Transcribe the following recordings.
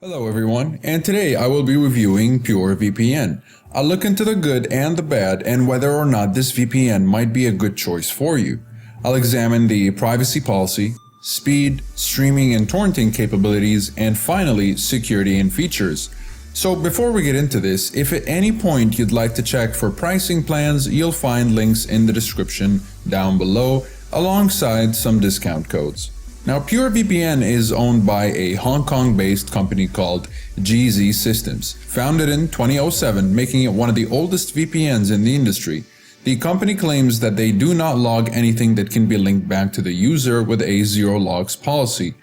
Hello everyone, and today I will be reviewing PureVPN. I'll look into the good and the bad and whether or not this VPN might be a good choice for you. I'll examine the privacy policy, speed, streaming and torrenting capabilities, and finally security and features. So before we get into this, if at any point you'd like to check for pricing plans, you'll find links in the description down below alongside some discount codes. Now, PureVPN is owned by a Hong Kong-based company called GZ Systems, founded in 2007, making it one of the oldest VPNs in the industry. The company claims that they do not log anything that can be linked back to the user with a zero logs policy,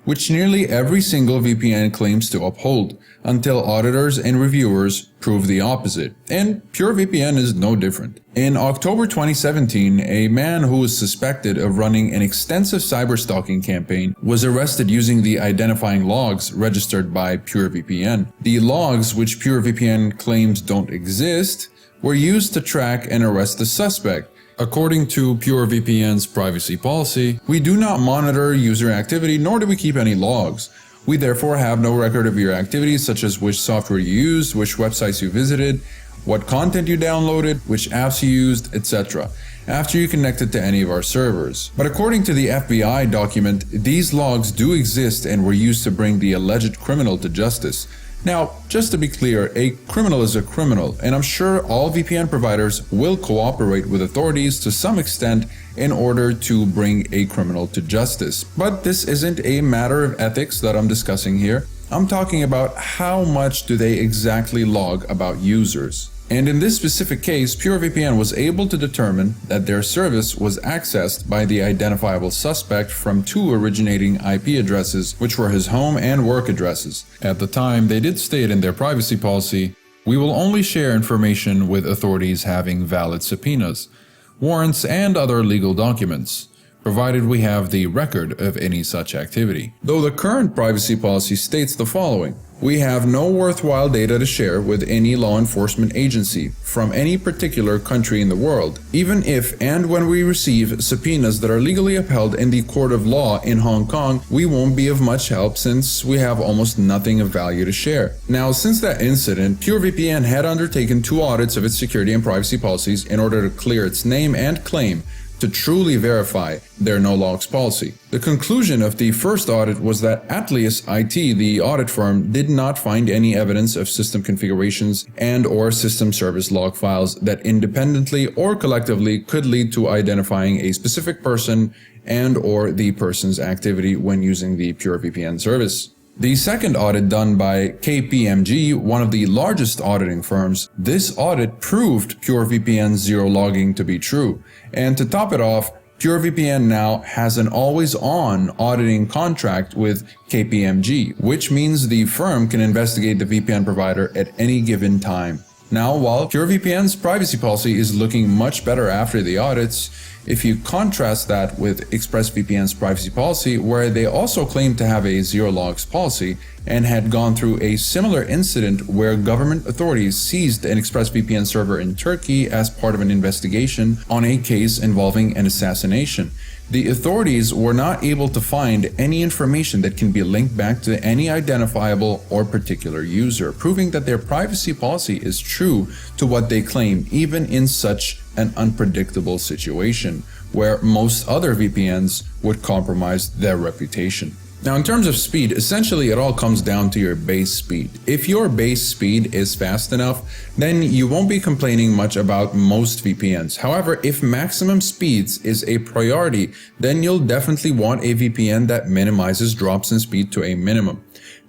which nearly every single VPN claims to uphold, until auditors and reviewers prove the opposite. And PureVPN is no different. In October 2017, a man who was suspected of running an extensive cyberstalking campaign was arrested using the identifying logs registered by PureVPN. The logs, which PureVPN claims don't exist, were used to track and arrest the suspect. According to PureVPN's privacy policy, we do not monitor user activity nor do we keep any logs. We therefore have no record of your activities such as which software you used, which websites you visited, what content you downloaded, which apps you used, etc. after you connected to any of our servers. But according to the FBI document, these logs do exist and were used to bring the alleged criminal to justice. Now, just to be clear, a criminal is a criminal, and I'm sure all VPN providers will cooperate with authorities to some extent in order to bring a criminal to justice. But this isn't a matter of ethics that I'm discussing here. I'm talking about how much do they exactly log about users. And in this specific case, PureVPN was able to determine that their service was accessed by the identifiable suspect from two originating IP addresses, which were his home and work addresses. At the time, they did state in their privacy policy, "We will only share information with authorities having valid subpoenas, warrants, and other legal documents, provided we have the record of any such activity." Though the current privacy policy states the following: "We have no worthwhile data to share with any law enforcement agency from any particular country in the world, even if and when we receive subpoenas that are legally upheld in the court of law in Hong Kong, we won't be of much help since we have almost nothing of value to share." Now, since that incident, PureVPN had undertaken 2 audits of its security and privacy policies in order to clear its name and claim to truly verify their no-logs policy. The conclusion of the first audit was that Atlas IT, the audit firm, did not find any evidence of system configurations and/or system service log files that independently or collectively could lead to identifying a specific person and/or the person's activity when using the PureVPN service. The second audit, done by KPMG, one of the largest auditing firms, this audit proved PureVPN's zero logging to be true. And to top it off, PureVPN now has an always-on auditing contract with KPMG, which means the firm can investigate the VPN provider at any given time. Now, while PureVPN's privacy policy is looking much better after the audits, if you contrast that with ExpressVPN's privacy policy, where they also claim to have a zero logs policy and had gone through a similar incident where government authorities seized an ExpressVPN server in Turkey as part of an investigation on a case involving an assassination. The authorities were not able to find any information that can be linked back to any identifiable or particular user, proving that their privacy policy is true to what they claim, even in such an unpredictable situation where most other VPNs would compromise their reputation. Now, in terms of speed, essentially it all comes down to your base speed. If your base speed is fast enough, then you won't be complaining much about most VPNs. However, if maximum speeds is a priority, then you'll definitely want a VPN that minimizes drops in speed to a minimum.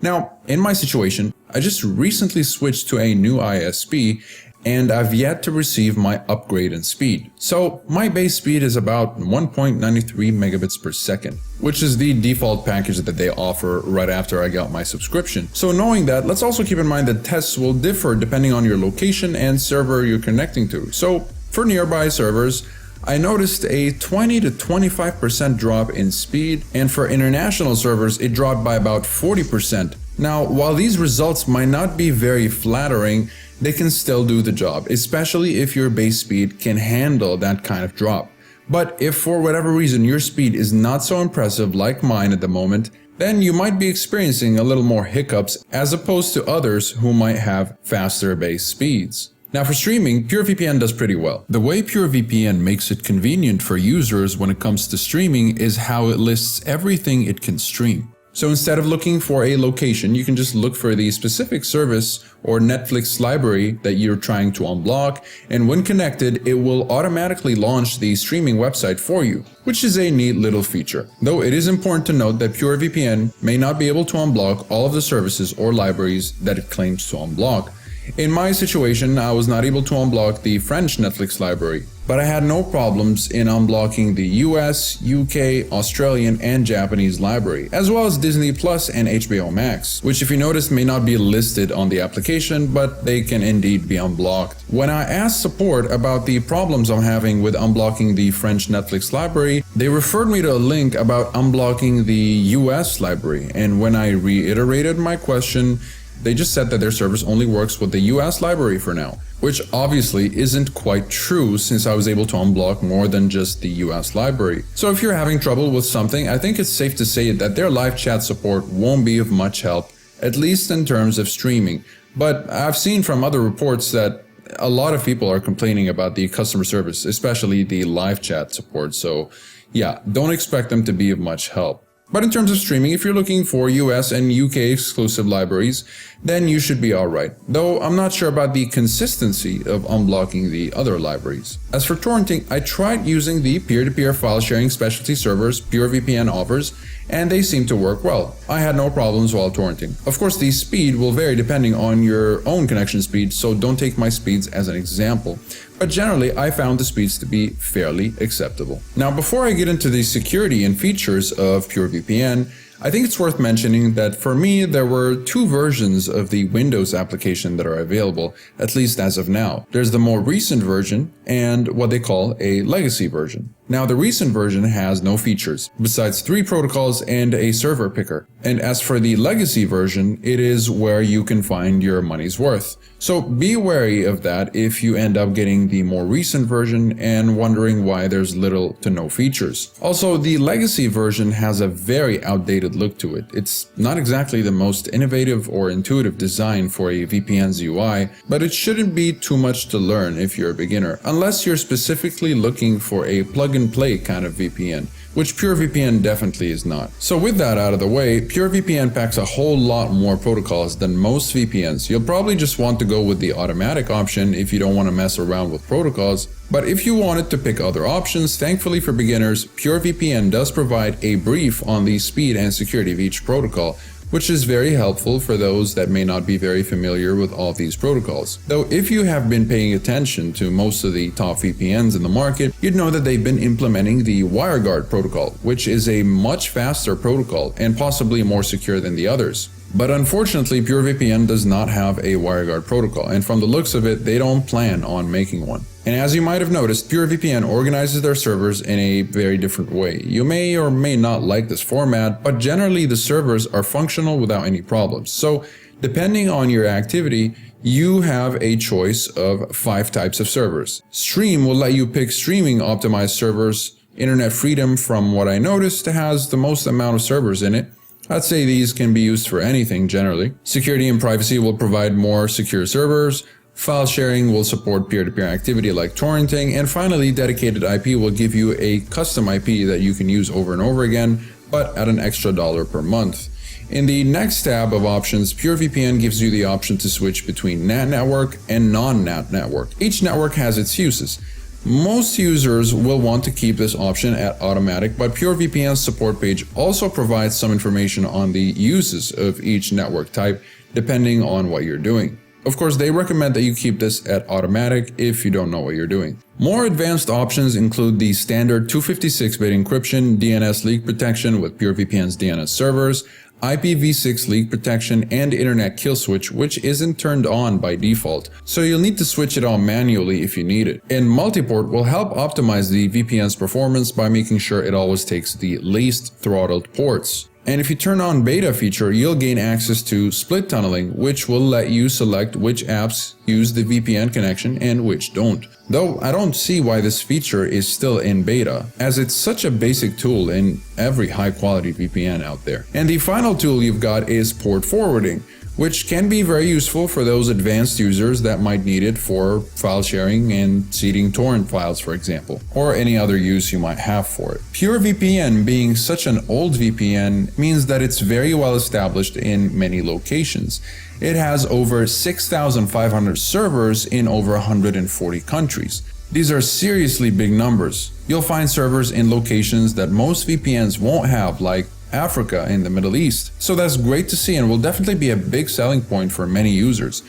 Now, in my situation, I just recently switched to a new ISP and I've yet to receive my upgrade in speed. So my base speed is about 1.93 megabits per second, which is the default package that they offer right after I got my subscription. So knowing that, let's also keep in mind that tests will differ depending on your location and server you're connecting to. So for nearby servers, I noticed a 20 to 25% drop in speed, and for international servers, it dropped by about 40%. Now, while these results might not be very flattering, they can still do the job, especially if your base speed can handle that kind of drop. But if for whatever reason your speed is not so impressive like mine at the moment, then you might be experiencing a little more hiccups as opposed to others who might have faster base speeds. Now for streaming, PureVPN does pretty well. The way PureVPN makes it convenient for users when it comes to streaming is how it lists everything it can stream. So instead of looking for a location, you can just look for the specific service or Netflix library that you're trying to unblock, and when connected, it will automatically launch the streaming website for you, which is a neat little feature. Though it is important to note that PureVPN may not be able to unblock all of the services or libraries that it claims to unblock. In my situation, I was not able to unblock the French Netflix library, but I had no problems in unblocking the US, UK, Australian, and Japanese library, as well as Disney Plus and HBO Max, which if you notice may not be listed on the application, but they can indeed be unblocked. When I asked support about the problems I'm having with unblocking the French Netflix library, they referred me to a link about unblocking the US library, and when I reiterated my question, they just said that their service only works with the US library for now, which obviously isn't quite true since I was able to unblock more than just the US library. So if you're having trouble with something, I think it's safe to say that their live chat support won't be of much help, at least in terms of streaming. But I've seen from other reports that a lot of people are complaining about the customer service, especially the live chat support. So yeah, don't expect them to be of much help. But in terms of streaming, if you're looking for US and UK exclusive libraries, then you should be alright, though I'm not sure about the consistency of unblocking the other libraries. As for torrenting, I tried using the peer-to-peer file sharing specialty servers PureVPN offers, and they seem to work well. I had no problems while torrenting. Of course, the speed will vary depending on your own connection speed, so don't take my speeds as an example. But generally, I found the speeds to be fairly acceptable. Now, before I get into the security and features of PureVPN, I think it's worth mentioning that for me, there were two versions of the Windows application that are available, at least as of now. There's the more recent version and what they call a legacy version. Now, the recent version has no features, besides 3 protocols and a server picker. And as for the legacy version, it is where you can find your money's worth. So be wary of that if you end up getting the more recent version and wondering why there's little to no features. Also, the legacy version has a very outdated look to it. It's not exactly the most innovative or intuitive design for a VPN's UI, but it shouldn't be too much to learn if you're a beginner, unless you're specifically looking for a plug-and-play kind of VPN, which PureVPN definitely is not. So with that out of the way, PureVPN packs a whole lot more protocols than most VPNs. You'll probably just want to go with the automatic option if you don't want to mess around with protocols. But if you wanted to pick other options, thankfully for beginners, PureVPN does provide a brief on the speed and security of each protocol, which is very helpful for those that may not be very familiar with all these protocols. Though if you have been paying attention to most of the top VPNs in the market, you'd know that they've been implementing the WireGuard protocol, which is a much faster protocol and possibly more secure than the others. But unfortunately, PureVPN does not have a WireGuard protocol, and from the looks of it, they don't plan on making one. And as you might have noticed, PureVPN organizes their servers in a very different way. You may or may not like this format, but generally the servers are functional without any problems. So depending on your activity, you have a choice of 5 types of servers. Stream will let you pick streaming optimized servers. Internet Freedom, from what I noticed, has the most amount of servers in it. I'd say these can be used for anything generally. Security and Privacy will provide more secure servers. File sharing will support peer-to-peer activity like torrenting. And finally, Dedicated IP will give you a custom IP that you can use over and over again, but at an extra $1 per month. In the next tab of options, PureVPN gives you the option to switch between NAT network and non-NAT network. Each network has its uses. Most users will want to keep this option at automatic, but PureVPN's support page also provides some information on the uses of each network type, depending on what you're doing. Of course, they recommend that you keep this at automatic if you don't know what you're doing. More advanced options include the standard 256-bit encryption, DNS leak protection with PureVPN's DNS servers, IPv6 leak protection, and internet kill switch, which isn't turned on by default, so you'll need to switch it on manually if you need it. And multiport will help optimize the VPN's performance by making sure it always takes the least throttled ports. And if you turn on beta feature, you'll gain access to split tunneling, which will let you select which apps use the VPN connection and which don't. Though I don't see why this feature is still in beta, as it's such a basic tool in every high-quality VPN out there. And the final tool you've got is port forwarding, which can be very useful for those advanced users that might need it for file sharing and seeding torrent files, for example, or any other use you might have for it. PureVPN, being such an old VPN, means that it's very well established in many locations. It has over 6,500 servers in over 140 countries. These are seriously big numbers. You'll find servers in locations that most VPNs won't have, like Africa and the Middle East. So that's great to see and will definitely be a big selling point for many users.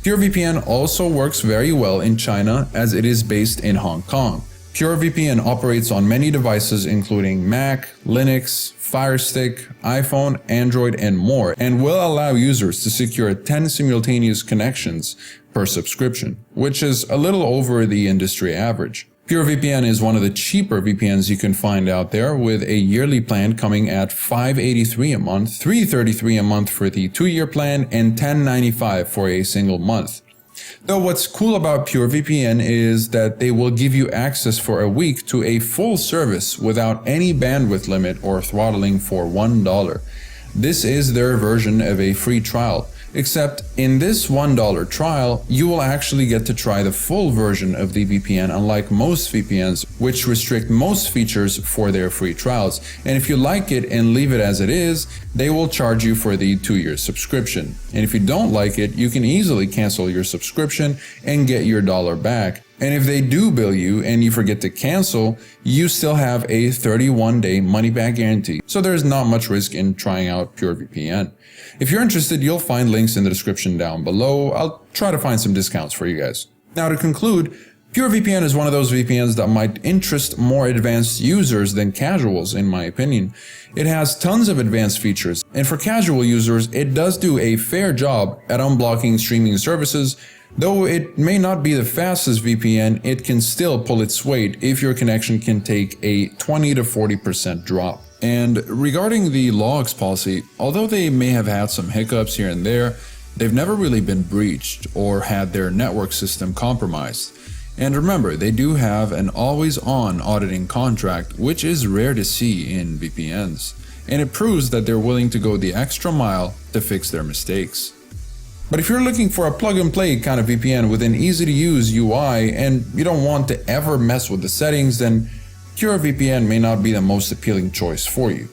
PureVPN also works very well in China as it is based in Hong Kong. PureVPN operates on many devices including Mac, Linux, Fire Stick, iPhone, Android, and more, and will allow users to secure 10 simultaneous connections per subscription, which is a little over the industry average. PureVPN is one of the cheaper VPNs you can find out there, with a yearly plan coming at $583 a month, $333 a month for the 2-year plan, and $1095 for a single month. Though what's cool about PureVPN is that they will give you access for a week to a full service without any bandwidth limit or throttling for $1. This is their version of a free trial. Except in this $1 trial, you will actually get to try the full version of the VPN, unlike most VPNs, which restrict most features for their free trials. And if you like it and leave it as it is, they will charge you for the 2-year subscription. And if you don't like it, you can easily cancel your subscription and get your dollar back. And if they do bill you and you forget to cancel, you still have a 31-day money-back guarantee. So there's not much risk in trying out PureVPN. If you're interested, you'll find links in the description down below. I'll try to find some discounts for you guys. Now to conclude, PureVPN is one of those VPNs that might interest more advanced users than casuals, in my opinion. It has tons of advanced features, and for casual users, it does do a fair job at unblocking streaming services. Though it may not be the fastest VPN, it can still pull its weight if your connection can take a 20 to 40% drop. And regarding the logs policy, although they may have had some hiccups here and there, they've never really been breached or had their network system compromised. And remember, they do have an always-on auditing contract, which is rare to see in VPNs. And it proves that they're willing to go the extra mile to fix their mistakes. But if you're looking for a plug-and-play kind of VPN with an easy-to-use UI and you don't want to ever mess with the settings, then PureVPN may not be the most appealing choice for you.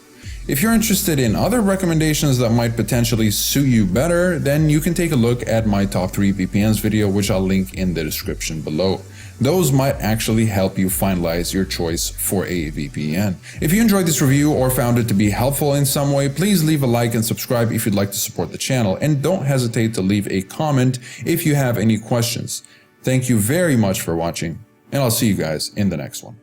If you're interested in other recommendations that might potentially suit you better, then you can take a look at my top 3 VPNs video, which I'll link in the description below. Those might actually help you finalize your choice for a VPN. If you enjoyed this review or found it to be helpful in some way, please leave a like and subscribe if you'd like to support the channel, and don't hesitate to leave a comment if you have any questions. Thank you very much for watching, and I'll see you guys in the next one.